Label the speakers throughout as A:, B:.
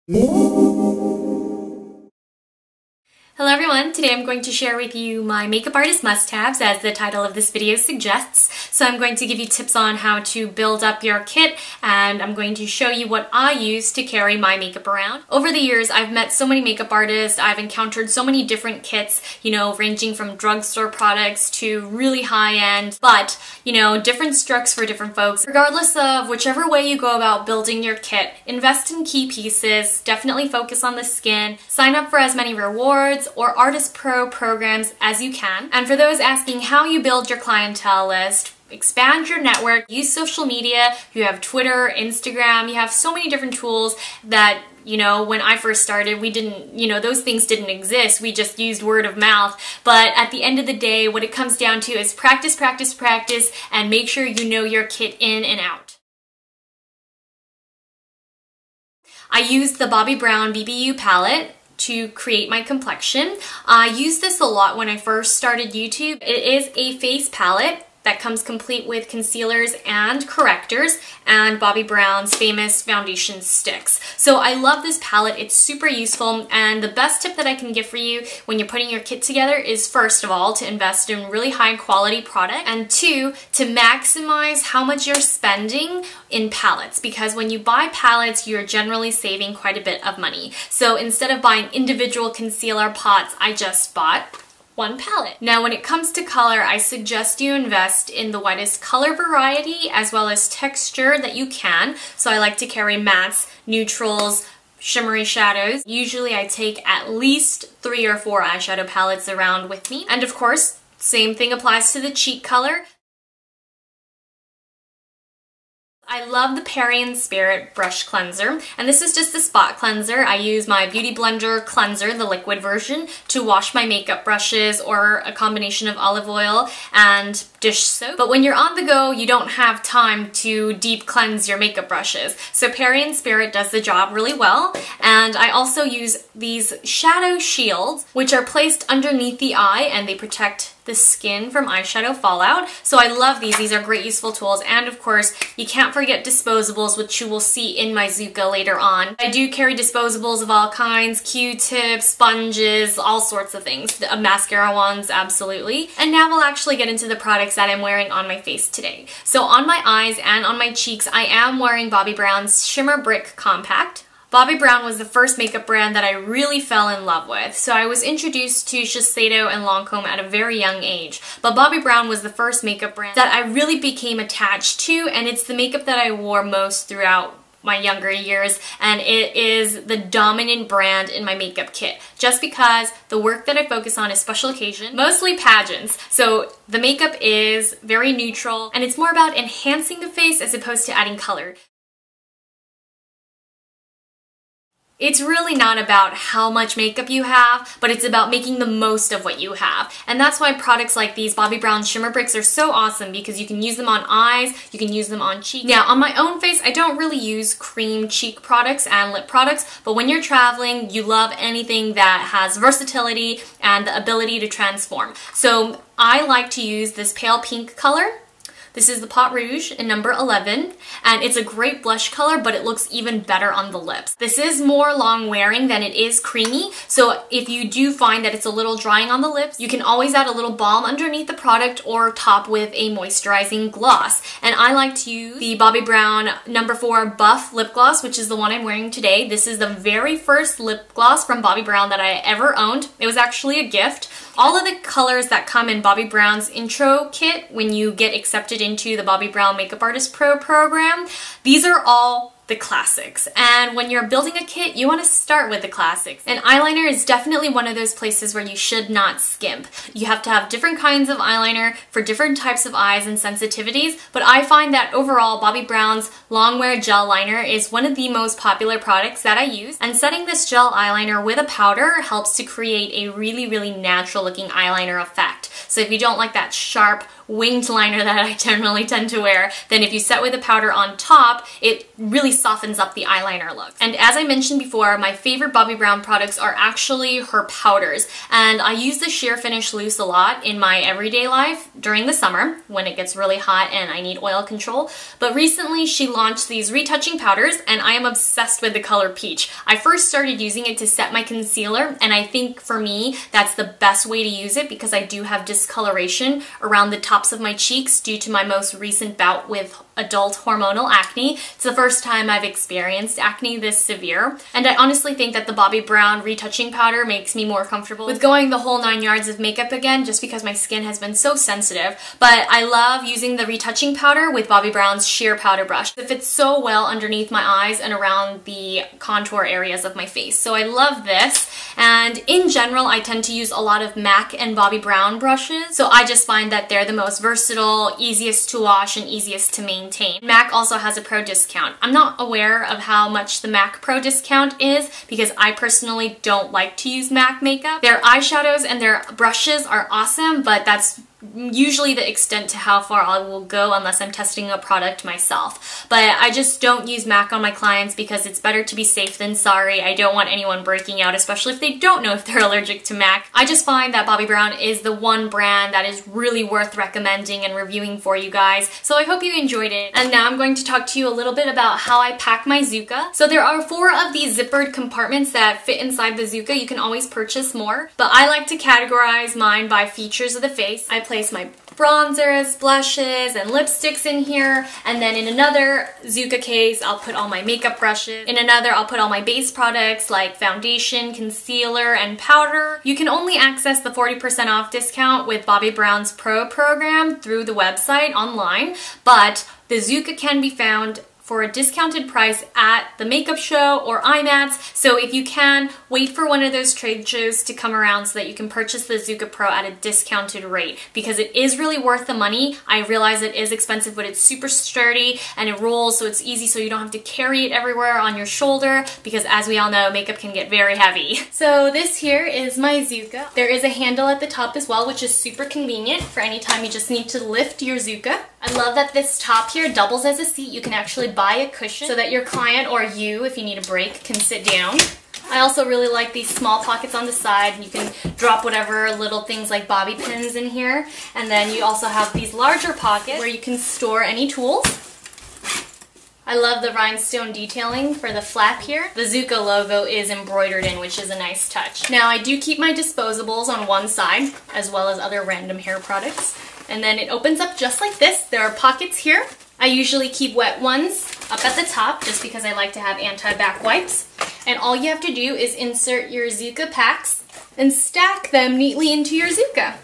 A: Hello everyone, today I'm going to share with you my makeup artist must-haves as the title of this video suggests. So I'm going to give you tips on how to build up your kit, and I'm going to show you what I use to carry my makeup around. Over the years I've met so many makeup artists, I've encountered so many different kits, ranging from drugstore products to really high-end, but different strokes for different folks. Regardless of whichever way you go about building your kit, invest in key pieces, definitely focus on the skin, sign up for as many rewards or Artist Pro programs as you can. And for those asking how you build your clientele list, expand your network, use social media. You have Twitter, Instagram, you have so many different tools that when I first started, we didn't, those things didn't exist. We just used word of mouth. But at the end of the day, what it comes down to is practice, practice, practice, and make sure you know your kit in and out. I used the Bobbi Brown BBU palette to create my complexion. I used this a lot when I first started YouTube. It is a face palette that comes complete with concealers and correctors and Bobbi Brown's famous foundation sticks. So I love this palette, it's super useful, and the best tip that I can give for you when you're putting your kit together is, first of all, to invest in really high quality product, and two, to maximize how much you're spending in palettes, because when you buy palettes, you're generally saving quite a bit of money. So instead of buying individual concealer pots, I just bought one palette. Now when it comes to color, I suggest you invest in the widest color variety as well as texture that you can. So I like to carry mattes, neutrals, shimmery shadows. Usually I take at least 3 or 4 eyeshadow palettes around with me. And of course, same thing applies to the cheek color. I love the Perry & Spirit brush cleanser, and this is just a spot cleanser. I use my Beauty Blender cleanser, the liquid version, to wash my makeup brushes, or a combination of olive oil and dish soap. But when you're on the go, you don't have time to deep cleanse your makeup brushes. So Perry & Spirit does the job really well. And I also use these shadow shields, which are placed underneath the eye, and they protect the skin from eyeshadow fallout. So I love these. These are great useful tools. And of course, you can't forget disposables, which you will see in my Zuka later on. I do carry disposables of all kinds, Q-tips, sponges, all sorts of things. The mascara wands, absolutely. And now we'll actually get into the products that I'm wearing on my face today. So on my eyes and on my cheeks, I am wearing Bobbi Brown's Shimmer Brick Compact. Bobbi Brown was the first makeup brand that I really fell in love with. So I was introduced to Shiseido and Lancome at a very young age. But Bobbi Brown was the first makeup brand that I really became attached to, and it's the makeup that I wore most throughout my younger years, and it is the dominant brand in my makeup kit, just because the work that I focus on is special occasion, mostly pageants. So the makeup is very neutral, and it's more about enhancing the face as opposed to adding color. It's really not about how much makeup you have, but it's about making the most of what you have. And that's why products like these Bobbi Brown Shimmer Bricks are so awesome, because you can use them on eyes, you can use them on cheeks. Now, on my own face, I don't really use cream cheek products and lip products, but when you're traveling, you love anything that has versatility and the ability to transform. So I like to use this pale pink color. This is the Pot Rouge in number 11, and it's a great blush color, but it looks even better on the lips. This is more long wearing than it is creamy, so if you do find that it's a little drying on the lips, you can always add a little balm underneath the product or top with a moisturizing gloss. And I like to use the Bobbi Brown number 4 Buff Lip Gloss, which is the one I'm wearing today. This is the very first lip gloss from Bobbi Brown that I ever owned. It was actually a gift. All of the colors that come in Bobbi Brown's intro kit when you get accepted into the Bobbi Brown Makeup Artist Pro program, these are all the classics. And when you're building a kit, you want to start with the classics. And eyeliner is definitely one of those places where you should not skimp. You have to have different kinds of eyeliner for different types of eyes and sensitivities, but I find that overall Bobbi Brown's Longwear Gel Liner is one of the most popular products that I use. And setting this gel eyeliner with a powder helps to create a really, really natural looking eyeliner effect. So if you don't like that sharp winged liner that I generally tend to wear, then if you set with a powder on top, it really softens up the eyeliner look. And as I mentioned before, my favorite Bobbi Brown products are actually her powders. And I use the Sheer Finish Loose a lot in my everyday life during the summer when it gets really hot and I need oil control. But recently she launched these retouching powders and I am obsessed with the color peach. I first started using it to set my concealer, and I think for me that's the best way to use it because I do have discoloration around the tops of my cheeks due to my most recent bout with adult hormonal acne. It's the first time I've experienced acne this severe, and I honestly think that the Bobbi Brown retouching powder makes me more comfortable with going the whole 9 yards of makeup again, just because my skin has been so sensitive. But I love using the retouching powder with Bobbi Brown's sheer powder brush. It fits so well underneath my eyes and around the contour areas of my face. So I love this, and in general I tend to use a lot of MAC and Bobbi Brown brushes, so I just find that they're the most versatile, easiest to wash, and easiest to maintain. MAC also has a pro discount. I'm not aware of how much the MAC pro discount is because I personally don't like to use MAC makeup. Their eyeshadows and their brushes are awesome, but that's usually the extent to how far I will go unless I'm testing a product myself. But I just don't use MAC on my clients because it's better to be safe than sorry. I don't want anyone breaking out, especially if they don't know if they're allergic to MAC. I just find that Bobbi Brown is the one brand that is really worth recommending and reviewing for you guys. So I hope you enjoyed it. And now I'm going to talk to you a little bit about how I pack my Zuka. So there are 4 of these zippered compartments that fit inside the Zuka. You can always purchase more, but I like to categorize mine by features of the face. I place my bronzers, blushes, and lipsticks in here, and then in another Zuka case I'll put all my makeup brushes. In another I'll put all my base products like foundation, concealer, and powder. You can only access the 40% off discount with Bobbi Brown's Pro program through the website online, but the Zuka can be found for a discounted price at the makeup show or IMATS. So if you can, wait for one of those trade shows to come around so that you can purchase the Zuka Pro at a discounted rate, because it is really worth the money. I realize it is expensive, but it's super sturdy and it rolls, so it's easy, so you don't have to carry it everywhere on your shoulder, because as we all know, makeup can get very heavy. So this here is my Zuka. There is a handle at the top as well, which is super convenient for any time you just need to lift your Zuka. I love that this top here doubles as a seat. You can actually buy a cushion so that your client or you, if you need a break, can sit down. I also really like these small pockets on the side. You can drop whatever little things like bobby pins in here. And then you also have these larger pockets where you can store any tools. I love the rhinestone detailing for the flap here. The Zuka logo is embroidered in, which is a nice touch. Now I do keep my disposables on one side, as well as other random hair products. And then it opens up just like this. There are pockets here. I usually keep wet ones up at the top just because I like to have anti-back wipes. And all you have to do is insert your Zuka packs and stack them neatly into your Zuka.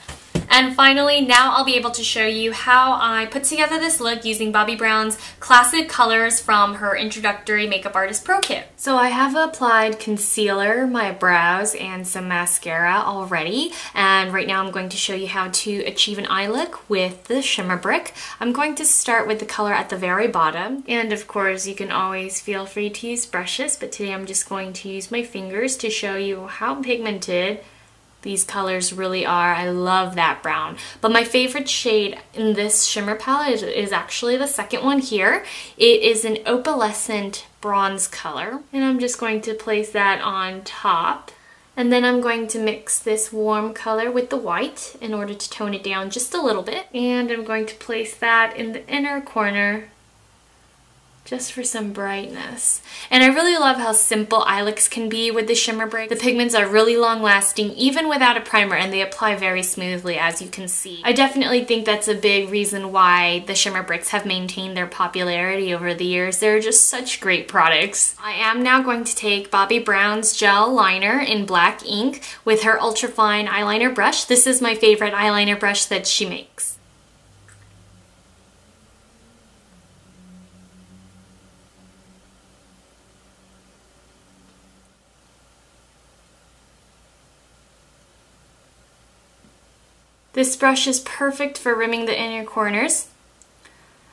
A: And finally, now I'll be able to show you how I put together this look using Bobbi Brown's classic colors from her introductory Makeup Artist Pro Kit. So I have applied concealer, my brows, and some mascara already. And right now I'm going to show you how to achieve an eye look with the Shimmer Brick. I'm going to start with the color at the very bottom. And of course, you can always feel free to use brushes, but today I'm just going to use my fingers to show you how pigmented these colors really are. I love that brown. But my favorite shade in this shimmer palette is actually the second one here. It is an opalescent bronze color. And I'm just going to place that on top. And then I'm going to mix this warm color with the white in order to tone it down just a little bit. And I'm going to place that in the inner corner just for some brightness. And I really love how simple eye looks can be with the Shimmer Brick. The pigments are really long lasting even without a primer, and they apply very smoothly, as you can see. I definitely think that's a big reason why the Shimmer Bricks have maintained their popularity over the years. They're just such great products. I am now going to take Bobbi Brown's gel liner in black ink with her ultrafine eyeliner brush. This is my favorite eyeliner brush that she makes. This brush is perfect for rimming the inner corners.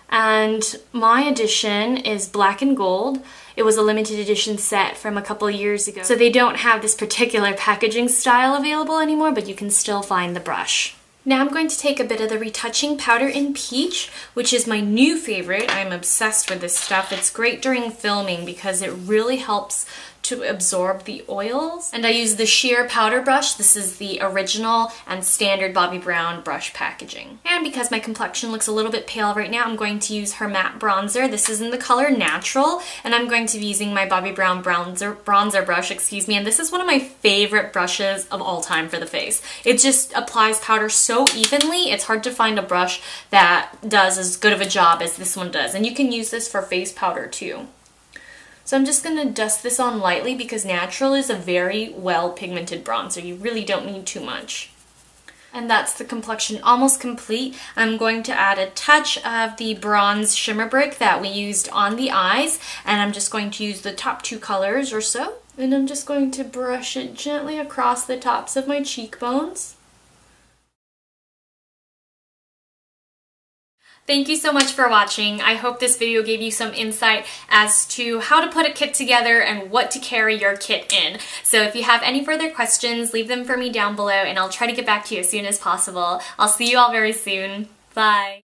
A: And my edition is black and gold. It was a limited edition set from a couple years ago. So they don't have this particular packaging style available anymore, but you can still find the brush. Now I'm going to take a bit of the Retouching Powder in Peach, which is my new favorite. I'm obsessed with this stuff. It's great during filming because it really helps to absorb the oils. And I use the sheer powder brush. This is the original and standard Bobbi Brown brush packaging. And because my complexion looks a little bit pale right now, I'm going to use her matte bronzer. This is in the color Natural, and I'm going to be using my Bobbi Brown bronzer brush, and this is one of my favorite brushes of all time for the face. It just applies powder so evenly. It's hard to find a brush that does as good of a job as this one does, and you can use this for face powder too. So I'm just going to dust this on lightly because Natural is a very well pigmented bronzer. You really don't need too much. And that's the complexion almost complete. I'm going to add a touch of the bronze Shimmer Brick that we used on the eyes, and I'm just going to use the top 2 colors or so. And I'm just going to brush it gently across the tops of my cheekbones. Thank you so much for watching. I hope this video gave you some insight as to how to put a kit together and what to carry your kit in. So if you have any further questions, leave them for me down below and I'll try to get back to you as soon as possible. I'll see you all very soon. Bye!